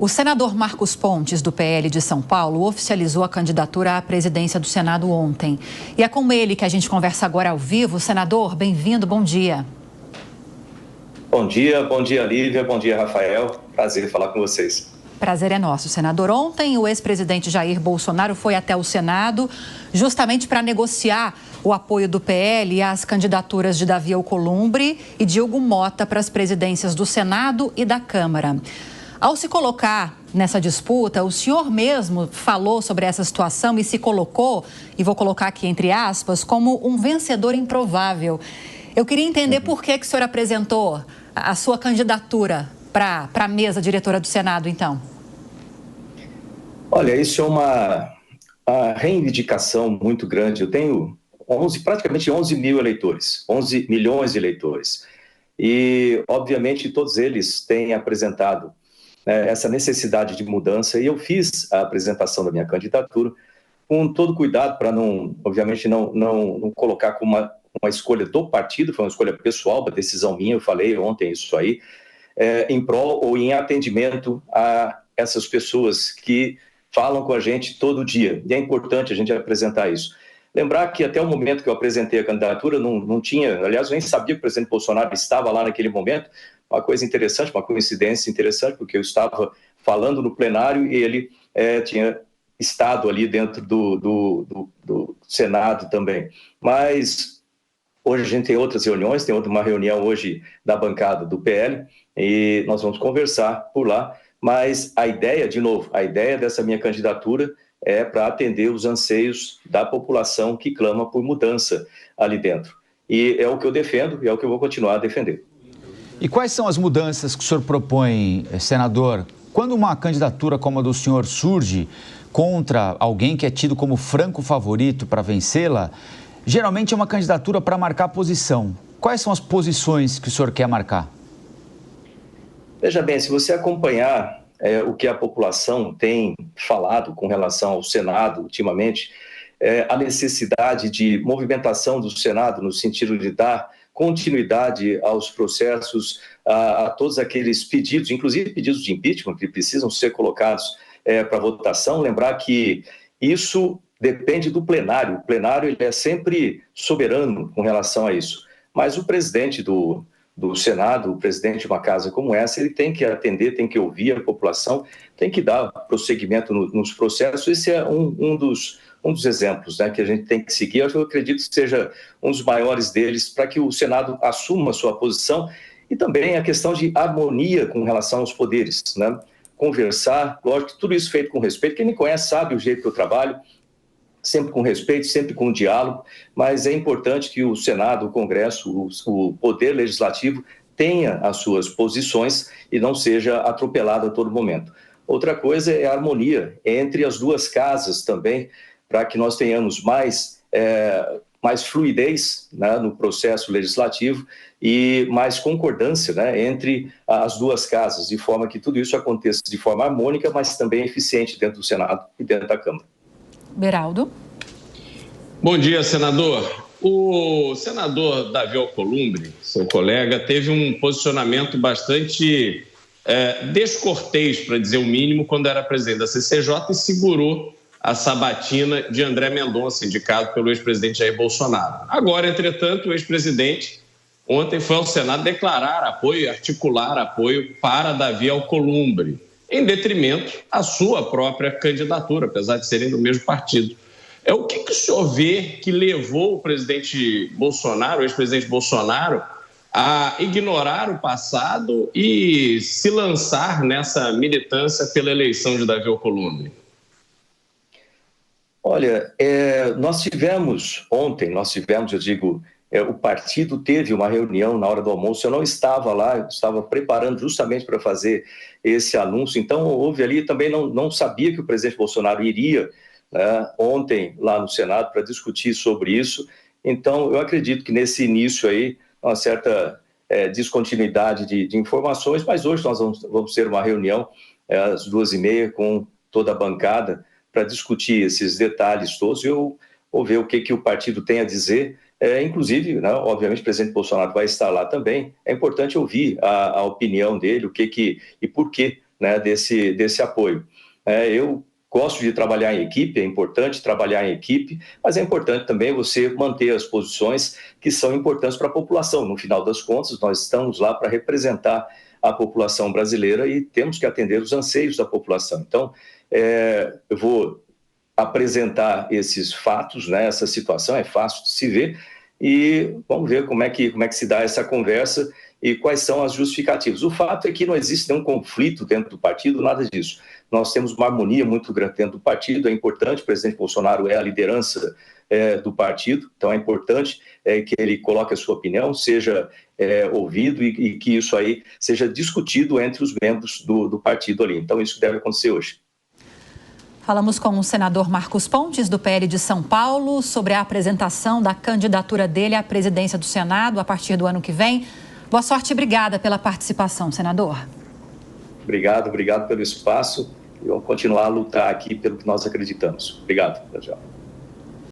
O senador Marcos Pontes, do PL de São Paulo, oficializou a candidatura à presidência do Senado ontem. E é com ele que a gente conversa agora ao vivo. Senador, bem-vindo, bom dia. Bom dia, Lívia, bom dia, Rafael. Prazer falar com vocês. Prazer é nosso, senador. Ontem, o ex-presidente Jair Bolsonaro foi até o Senado justamente para negociar o apoio do PL às candidaturas de Davi Alcolumbre e Diogo Mota para as presidências do Senado e da Câmara. Ao se colocar nessa disputa, o senhor mesmo falou sobre essa situação e se colocou, e vou colocar aqui entre aspas, como um vencedor improvável. Eu queria entender por que o senhor apresentou a sua candidatura para a mesa diretora do Senado, então. Olha, isso é uma reivindicação muito grande. Eu tenho praticamente 11 mil eleitores, 11 milhões de eleitores. E, obviamente, todos eles têm apresentado essa necessidade de mudança, e eu fiz a apresentação da minha candidatura com todo cuidado para obviamente, não colocar como uma escolha do partido, foi uma escolha pessoal, uma decisão minha, eu falei ontem isso aí, em prol ou em atendimento a essas pessoas que falam com a gente todo dia, e é importante a gente apresentar isso. Lembrar que até o momento que eu apresentei a candidatura, não tinha, aliás, eu nem sabia que o presidente Bolsonaro estava lá naquele momento. Uma coisa interessante, uma coincidência interessante, porque eu estava falando no plenário e ele tinha estado ali dentro do Senado também. Mas hoje a gente tem outras reuniões, tem uma reunião hoje da bancada do PL e nós vamos conversar por lá. Mas a ideia, de novo, a ideia dessa minha candidatura é para atender os anseios da população que clama por mudança ali dentro. E é o que eu defendo e é o que eu vou continuar a defender. E quais são as mudanças que o senhor propõe, senador? Quando uma candidatura como a do senhor surge contra alguém que é tido como franco favorito para vencê-la, geralmente é uma candidatura para marcar posição. Quais são as posições que o senhor quer marcar? Veja bem, se você acompanhar o que a população tem falado com relação ao Senado ultimamente, a necessidade de movimentação do Senado no sentido de dar continuidade aos processos, a todos aqueles pedidos, inclusive pedidos de impeachment, que precisam ser colocados para votação. Lembrar que isso depende do plenário. O plenário ele é sempre soberano com relação a isso. Mas o presidente do Senado, o presidente de uma casa como essa, ele tem que atender, tem que ouvir a população, tem que dar prosseguimento nos processos. Esse é um dos exemplos, né, que a gente tem que seguir. Eu acredito que seja um dos maiores deles para que o Senado assuma a sua posição, e também a questão de harmonia com relação aos poderes, né? Conversar, lógico, tudo isso feito com respeito. Quem me conhece sabe o jeito que eu trabalho, sempre com respeito, sempre com diálogo, mas é importante que o Senado, o Congresso, o Poder Legislativo tenha as suas posições e não seja atropelado a todo momento. Outra coisa é a harmonia entre as duas casas também, para que nós tenhamos mais fluidez, né, no processo legislativo e mais concordância, né, entre as duas casas, de forma que tudo isso aconteça de forma harmônica, mas também eficiente dentro do Senado e dentro da Câmara. Beraldo. Bom dia, senador. O senador Davi Alcolumbre, seu colega, teve um posicionamento bastante descortês, para dizer o mínimo, quando era presidente da CCJ e segurou a sabatina de André Mendonça, indicado pelo ex-presidente Jair Bolsonaro. Agora, entretanto, o ex-presidente ontem foi ao Senado declarar apoio, articular apoio para Davi Alcolumbre, em detrimento à sua própria candidatura, apesar de serem do mesmo partido. O que o senhor vê que levou o presidente Bolsonaro, o ex-presidente Bolsonaro, a ignorar o passado e se lançar nessa militância pela eleição de Davi Alcolumbre? Olha, nós tivemos ontem, o partido teve uma reunião na hora do almoço. Eu não estava lá, eu estava preparando justamente para fazer esse anúncio. Então, houve ali, também não sabia que o presidente Bolsonaro iria, né, ontem lá no Senado para discutir sobre isso. Então, eu acredito que nesse início aí, uma certa descontinuidade de informações, mas hoje nós vamos ter uma reunião às 2h30 com toda a bancada para discutir esses detalhes todos. Eu vou ver o que o partido tem a dizer. Inclusive, né, obviamente, o presidente Bolsonaro vai estar lá também. É importante ouvir a opinião dele, e por que né, desse apoio. Eu gosto de trabalhar em equipe, é importante trabalhar em equipe, mas é importante também você manter as posições que são importantes para a população. No final das contas, nós estamos lá para representar a população brasileira e temos que atender os anseios da população. Então, eu vou apresentar esses fatos, né, essa situação é fácil de se ver, e vamos ver como é que se dá essa conversa e quais são as justificativas. O fato é que não existe nenhum conflito dentro do partido, nada disso. Nós temos uma harmonia muito grande dentro do partido, é importante, o presidente Bolsonaro é a liderança do partido, então é importante que ele coloque a sua opinião, seja ouvido e que isso aí seja discutido entre os membros do partido ali. Então isso deve acontecer hoje. Falamos com o senador Marcos Pontes, do PL de São Paulo, sobre a apresentação da candidatura dele à presidência do Senado a partir do ano que vem. Boa sorte e obrigada pela participação, senador. Obrigado pelo espaço e vamos continuar a lutar aqui pelo que nós acreditamos. Obrigado. Tchau.